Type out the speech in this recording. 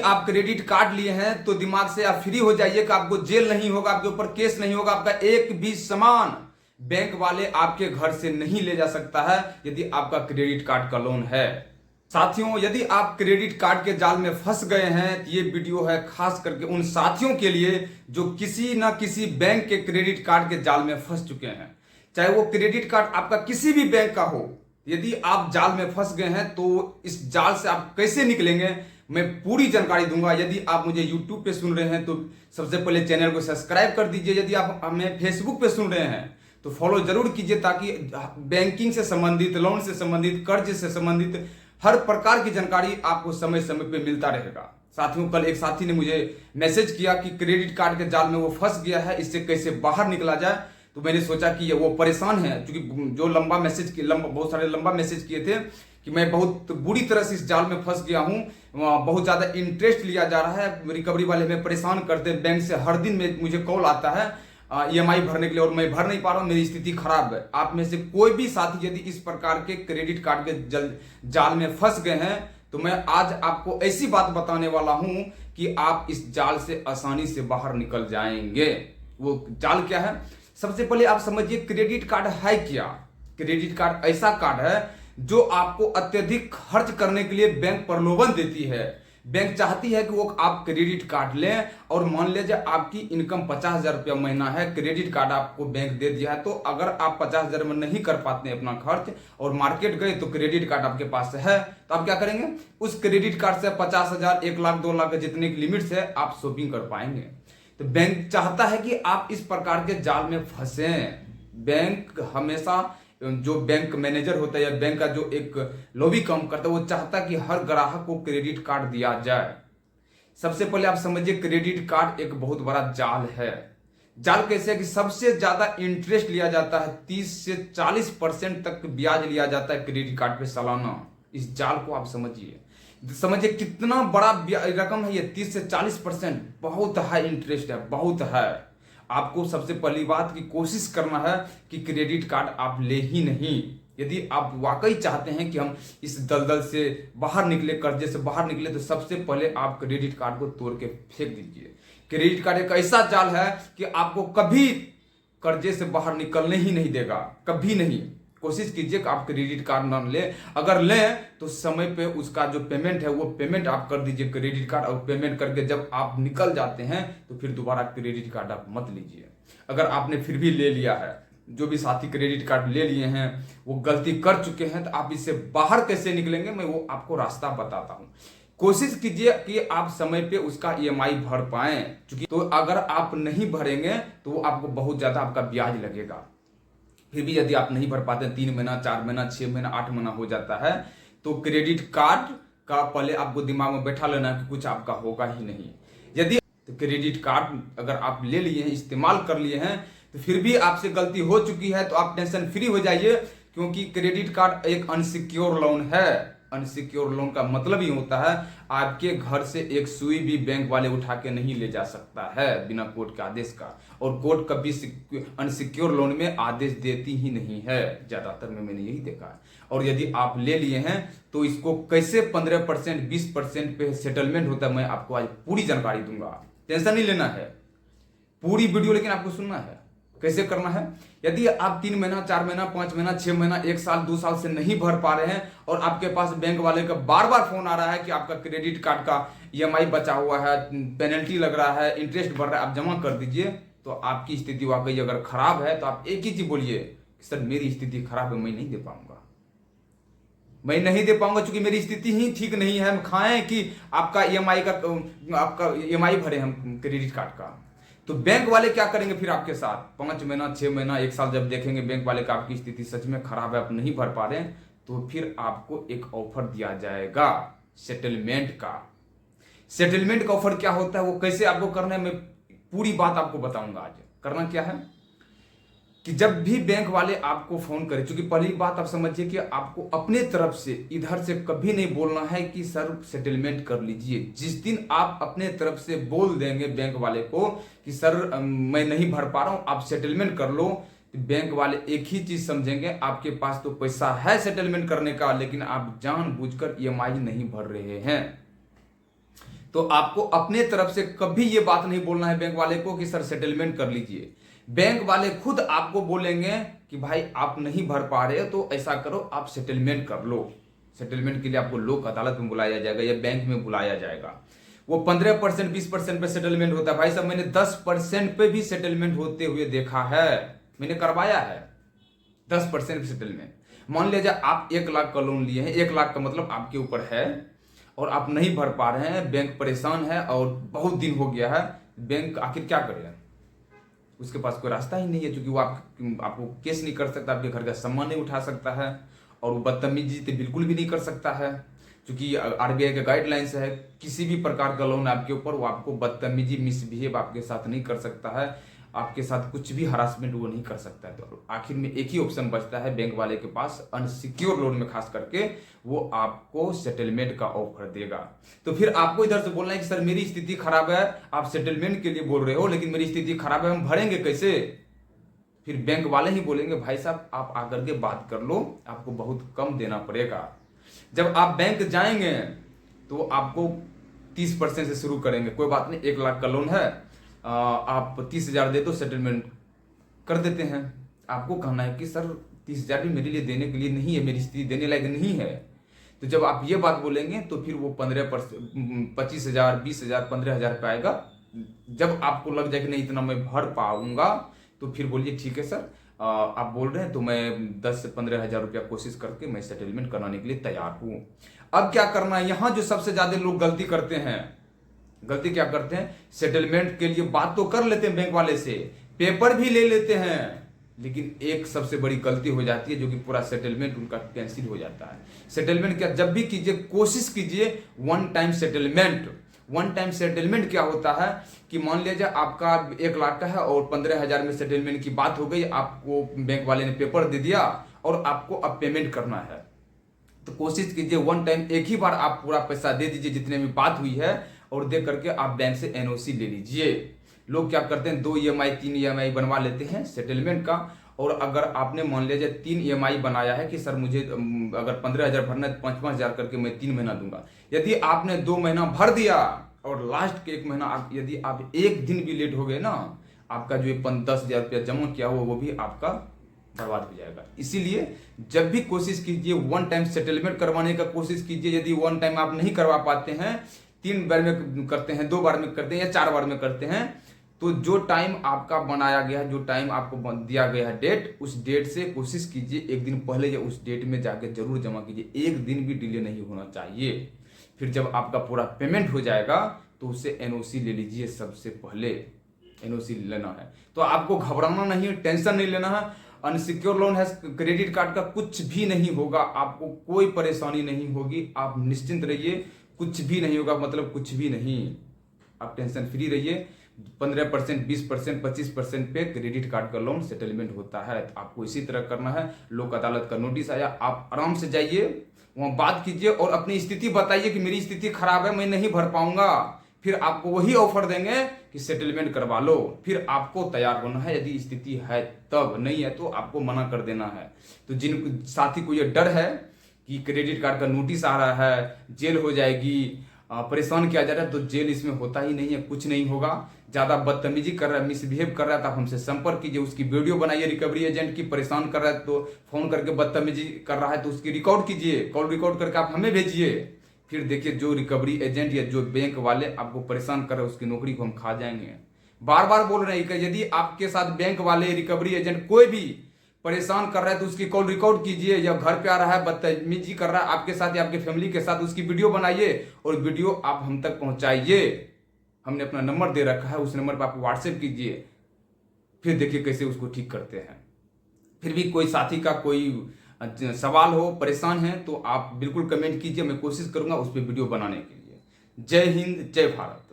आप credit card लिए हैं तो दिमाग से आप फ्री हो जाइए कि आपको जेल नहीं होगा, आपके ऊपर केस नहीं होगा, आपका एक भी सामान बैंक वाले आपके घर से नहीं ले जा सकता है यदि आपका क्रेडिट कार्ड का लोन है। साथियों, यदि आप क्रेडिट कार्ड के जाल में फंस गए हैं तो ये वीडियो है खास करके उन साथियों के लिए जो किसी ना किसी बैंक के क्रेडिट कार्ड के जाल में फंस चुके हैं। चाहे वो क्रेडिट कार्ड आपका किसी भी बैंक का हो, यदि आप जाल में फंस गए हैं तो इस जाल से आप कैसे निकलेंगे मैं पूरी जानकारी दूंगा। यदि आप मुझे YouTube पे सुन रहे हैं तो सबसे पहले चैनल को सब्सक्राइब कर दीजिए। यदि आप हमें Facebook पे सुन रहे हैं तो फॉलो जरूर कीजिए ताकि बैंकिंग से संबंधित, लोन से संबंधित, कर्ज से संबंधित हर प्रकार की जानकारी आपको समय समय पे मिलता रहेगा। साथियों, कल एक साथी ने मुझे मैसेज किया कि क्रेडिट कार्ड के जाल में वो फंस गया है, इससे कैसे बाहर निकला जाए। तो मैंने सोचा कि वो परेशान है, क्योंकि जो बहुत सारे लंबा मैसेज किए थे कि मैं बहुत बुरी तरह से इस जाल में फंस गया हूं, बहुत ज्यादा इंटरेस्ट लिया जा रहा है, रिकवरी वाले में परेशान करते हैं, बैंक से हर दिन में मुझे कॉल आता है EMI भरने के लिए और मैं भर नहीं पा रहा हूं, मेरी स्थिति खराब है। आप में से कोई भी साथी यदि इस प्रकार के क्रेडिट कार्ड के जाल में फंस गए हैं तो मैं आज आपको ऐसी बात बताने वाला हूं कि आप इस जाल से आसानी से बाहर निकल जाएंगे। वो जाल क्या है? सबसे पहले आप समझिए क्रेडिट कार्ड है क्या। क्रेडिट कार्ड ऐसा कार्ड है जो आपको अत्यधिक खर्च करने के लिए बैंक प्रलोभन देती है। बैंक चाहती है कि वो आप क्रेडिट कार्ड लें और मान लीजिए आपकी इनकम 50,000 रुपया महीना है, क्रेडिट कार्ड आपको बैंक दे दिया है, तो अगर आप 50,000 में नहीं कर पाते हैं अपना खर्च और मार्केट गए तो क्रेडिट कार्ड आपके पास है, तो आप क्या करेंगे? उस क्रेडिट कार्ड से 50,000, 1 लाख, 2 लाख जितने की लिमिट से आप शॉपिंग कर पाएंगे। तो बैंक चाहता है कि आप इस प्रकार के जाल में फंसे। बैंक हमेशा, जो बैंक मैनेजर होता है या बैंक का जो एक लॉबी काम करता है, वो चाहता है कि हर ग्राहक को क्रेडिट कार्ड दिया जाए। सबसे पहले आप समझिए क्रेडिट कार्ड एक बहुत बड़ा जाल है। जाल कैसे है कि सबसे ज्यादा इंटरेस्ट लिया जाता है, 30 से 40% तक ब्याज लिया जाता है क्रेडिट कार्ड पे सालाना। इस जाल को आप समझिए कितना बड़ा रकम है ये। 30 से 40% बहुत हाई इंटरेस्ट है, बहुत है। आपको सबसे पहली बात की कोशिश करना है कि क्रेडिट कार्ड आप ले ही नहीं। यदि आप वाकई चाहते हैं कि हम इस दलदल से बाहर निकले, कर्जे से बाहर निकले, तो सबसे पहले आप क्रेडिट कार्ड को तोड़ के फेंक दीजिए। क्रेडिट कार्ड एक ऐसा जाल है कि आपको कभी कर्जे से बाहर निकलने ही नहीं देगा, कभी नहीं। कोशिश कीजिए कि आप क्रेडिट कार्ड ना लें। अगर लें तो समय पे उसका जो पेमेंट है वो पेमेंट आप कर दीजिए क्रेडिट कार्ड, और पेमेंट करके जब आप निकल जाते हैं तो फिर दोबारा क्रेडिट कार्ड आप मत लीजिए। अगर आपने फिर भी ले लिया है, जो भी साथी क्रेडिट कार्ड ले लिए हैं वो गलती कर चुके हैं, तो आप इससे बाहर कैसे निकलेंगे मैं वो आपको रास्ता बताता हूं। कोशिश कीजिए कि आप समय पे उसका EMI भर पाएं, क्योंकि तो अगर आप नहीं भरेंगे तो वो आपको बहुत ज्यादा आपका ब्याज लगेगा। फिर भी यदि आप नहीं भर पाते, 3 महीना, 4 महीना, 6 महीना, 8 महीना हो जाता है, तो क्रेडिट कार्ड का पहले आपको दिमाग में बैठा लेना कि कुछ आपका होगा ही नहीं। यदि तो क्रेडिट कार्ड अगर आप ले लिए हैं, इस्तेमाल कर लिए हैं, तो फिर भी आपसे गलती हो चुकी है तो आप टेंशन फ्री हो जाइए, क्योंकि क्रेडिट कार्ड एक अनसिक्योर लोन है। अनसिक्योर लोन का मतलब ही होता है आपके घर से एक सुई भी बैंक वाले उठा के नहीं ले जा सकता है बिना कोर्ट के आदेश का। और कोर्ट कभी अनसिक्योर लोन में आदेश देती ही नहीं है, ज्यादातर में मैंने यही देखा है। और यदि आप ले लिए हैं तो इसको कैसे 15%, 20% पे सेटलमेंट होता है, मैं आपको आज पूरी जानकारी दूंगा। टेंशन नहीं लेना है, पूरी वीडियो लेकिन आपको सुनना है कैसे करना है। यदि आप 3 महीना, 4 महीना, 5 महीना, 6 महीना, 1 साल, 2 साल से नहीं भर पा रहे हैं और आपके पास बैंक वाले का बार बार फोन आ रहा है कि आपका क्रेडिट कार्ड का EMI बचा हुआ है, पेनल्टी लग रहा है, इंटरेस्ट बढ़ रहा है, आप जमा कर दीजिए, तो आपकी स्थिति वाकई अगर खराब है तो आप एक ही चीज बोलिए कि सर मेरी स्थिति खराब है, मैं नहीं दे पाऊंगा, मैं नहीं दे पाऊंगा क्योंकि मेरी स्थिति ही ठीक नहीं है। हम खाएं कि आपका EMI भरे हम क्रेडिट कार्ड का। तो बैंक वाले क्या करेंगे फिर आपके साथ? 5 महीना, 6 महीना, 1 साल जब देखेंगे बैंक वाले का आपकी स्थिति सच में खराब है, आप नहीं भर पा रहे हैं, तो फिर आपको एक ऑफर दिया जाएगा सेटलमेंट का। सेटलमेंट का ऑफर क्या होता है, वो कैसे आपको करना है, मैं पूरी बात आपको बताऊंगा आज। करना क्या है कि जब भी बैंक वाले आपको फोन करें, क्योंकि पहली बात आप समझिए कि आपको अपने तरफ से इधर से कभी नहीं बोलना है कि सर सेटलमेंट कर लीजिए। जिस दिन आप अपने तरफ से बोल देंगे बैंक वाले को कि सर मैं नहीं भर पा रहा हूं, आप सेटलमेंट कर लो, तो बैंक वाले एक ही चीज समझेंगे, आपके पास तो पैसा है सेटलमेंट करने का, लेकिन आप जानबूझकर EMI नहीं भर रहे हैं। तो आपको अपने तरफ से कभी ये बात नहीं बोलना है बैंक वाले को कि सर सेटलमेंट कर लीजिए। बैंक वाले खुद आपको बोलेंगे कि भाई आप नहीं भर पा रहे तो ऐसा करो, आप सेटलमेंट कर लो। सेटलमेंट के लिए आपको लोक अदालत में बुलाया जाएगा या बैंक में बुलाया जाएगा। वो 15% 20% पे सेटलमेंट होता है। भाई साहब मैंने 10% पे भी सेटलमेंट होते हुए देखा है, मैंने करवाया है 10% सेटलमेंट। मान लीजिए आप 1 लाख का लोन लिए हैं, 1 लाख का मतलब आपके ऊपर है और आप नहीं भर पा रहे हैं, बैंक परेशान है और बहुत दिन हो गया है। बैंक आखिर क्या करेगा, उसके पास कोई रास्ता ही नहीं है, क्योंकि वो आपको केस नहीं कर सकता, आपके घर का सामान नहीं उठा सकता है और वो बदतमीजी तो बिल्कुल भी नहीं कर सकता है, क्योंकि आरबीआई के गाइडलाइंस है किसी भी प्रकार का लोन आपके ऊपर वो आपको बदतमीजी मिसबिहेव आपके साथ नहीं कर सकता है, आपके साथ कुछ भी हरासमेंट वो नहीं कर सकता है। तो आखिर में एक ही ऑप्शन बचता है बैंक वाले के पास, अनसिक्योर लोन में खास करके वो आपको सेटलमेंट का ऑफर देगा। तो फिर आपको इधर से बोलना है कि सर मेरी स्थिति खराब है, आप सेटलमेंट के लिए बोल रहे हो लेकिन मेरी स्थिति खराब है, हम भरेंगे कैसे। फिर बैंक वाले ही बोलेंगे भाई साहब आप आकर के बात कर लो, आपको बहुत कम देना पड़ेगा। जब आप बैंक जाएंगे तो आपको 30% से शुरू करेंगे, कोई बात नहीं 1 लाख का लोन है, आप 30,000 दे दो, सेटलमेंट कर देते हैं। आपको कहना है कि सर 30,000 भी मेरे लिए देने के लिए नहीं है, मेरी स्थिति देने लायक नहीं है। तो जब आप ये बात बोलेंगे तो फिर वो 15%, 25,000, 20,000, 15,000 पे आएगा। जब आपको लग जाए कि नहीं इतना मैं भर पाऊंगा तो फिर बोलिए ठीक है सर, आप बोल रहे हैं तो मैं 10 से 15,000 रुपया कोशिश करके मैं सेटलमेंट कराने के लिए तैयार हूं। अब क्या करना है, यहां जो सबसे ज्यादा लोग गलती करते हैं, गलती क्या करते हैं, सेटलमेंट के लिए बात तो कर लेते हैं बैंक वाले से, पेपर भी ले लेते हैं, लेकिन एक सबसे बड़ी गलती हो जाती है जो कि पूरा सेटलमेंट उनका कैंसिल हो जाता है। सेटलमेंट क्या, जब भी कीजिए कोशिश कीजिए one time settlement. One time settlement क्या होता है कि मान लीजिए आपका 1 लाख का है और 15,000 में सेटलमेंट की बात हो गई, आपको बैंक वाले ने पेपर दे दिया और आपको अब पेमेंट करना है। तो कोशिश कीजिए वन टाइम एक ही बार आप पूरा पैसा दे दीजिए जितने में बात हुई है, और दे करके आप बैंक से एनओसी ले लीजिए। लोग क्या करते हैं 2 EMI 3 EMI बनवा लेते हैं सेटलमेंट का, और अगर आपने मान लीजिए 3 EMI बनाया है कि सर मुझे अगर 15,000 भरना है तो 5,000 करके मैं 3 महीना दूंगा। यदि आपने 2 महीना भर दिया और लास्ट के 1 महीना यदि आप 1 दिन भी लेट हो गए ना, आपका जो 10,000 रुपया जमा किया हुआ वो भी आपका बर्बाद हो जाएगा। इसीलिए जब भी कोशिश कीजिए वन टाइम सेटलमेंट करवाने का कोशिश कीजिए। यदि वन टाइम आप नहीं करवा पाते हैं, 3 बार में करते हैं, 2 बार में करते हैं या 4 बार में करते हैं, तो जो टाइम आपका बनाया गया है, जो टाइम आपको दिया गया है डेट, उस डेट से कोशिश कीजिए 1 दिन पहले या उस डेट में जाके जरूर जमा कीजिए। 1 दिन भी डिले नहीं होना चाहिए। फिर जब आपका पूरा पेमेंट हो जाएगा तो उससे एनओसी ले लीजिए। सबसे पहले एनओसी लेना है, तो आपको घबराना नहीं है, टेंशन नहीं लेना है। अनसिक्योर लोन है, क्रेडिट कार्ड का कुछ भी नहीं होगा, आपको कोई परेशानी नहीं होगी, आप निश्चिंत रहिए, कुछ भी नहीं होगा, मतलब कुछ भी नहीं, आप टेंशन फ्री रहिए। 15%, 20%, 25% पे क्रेडिट कार्ड का लोन सेटलमेंट होता है। तो आपको इसी तरह करना है। लोक अदालत का नोटिस आया, आप आराम से जाइए, वहां बात कीजिए और अपनी स्थिति बताइए कि मेरी स्थिति खराब है, मैं नहीं भर पाऊंगा। फिर आपको वही ऑफर देंगे कि सेटलमेंट करवा लो। फिर आपको तैयार होना है, यदि स्थिति है तब, नहीं है तो आपको मना कर देना है। तो जिन साथी को ये डर है कि क्रेडिट कार्ड का नोटिस आ रहा है, जेल हो जाएगी, परेशान किया जा रहा है, तो जेल इसमें होता ही नहीं है, कुछ नहीं होगा। ज्यादा बदतमीजी कर रहा है, मिसबिहेव कर रहा है तो आप हमसे संपर्क कीजिए, उसकी वीडियो बनाइए। रिकवरी एजेंट की परेशान कर रहा है तो फोन करके बदतमीजी कर रहा है तो उसकी रिकॉर्ड कीजिए, कॉल रिकॉर्ड करके आप हमें भेजिए। फिर देखिए जो रिकवरी एजेंट या जो बैंक वाले आपको परेशान कर रहे हैं उसकी नौकरी को हम खा जाएंगे। बार बार बोल रहे हैं कि यदि आपके साथ बैंक वाले, रिकवरी एजेंट कोई भी परेशान कर रहा है तो उसकी कॉल रिकॉर्ड कीजिए, या घर पे आ रहा है बदतमीजी कर रहा है आपके साथ या आपके फैमिली के साथ, उसकी वीडियो बनाइए और वीडियो आप हम तक पहुंचाइए। हमने अपना नंबर दे रखा है, उस नंबर पर आप व्हाट्सएप कीजिए, फिर देखिए कैसे उसको ठीक करते हैं। फिर भी कोई साथी का कोई सवाल हो, परेशान है, तो आप बिल्कुल कमेंट कीजिए, मैं कोशिश करूंगा उस पर वीडियो बनाने के लिए। जय हिंद, जय भारत।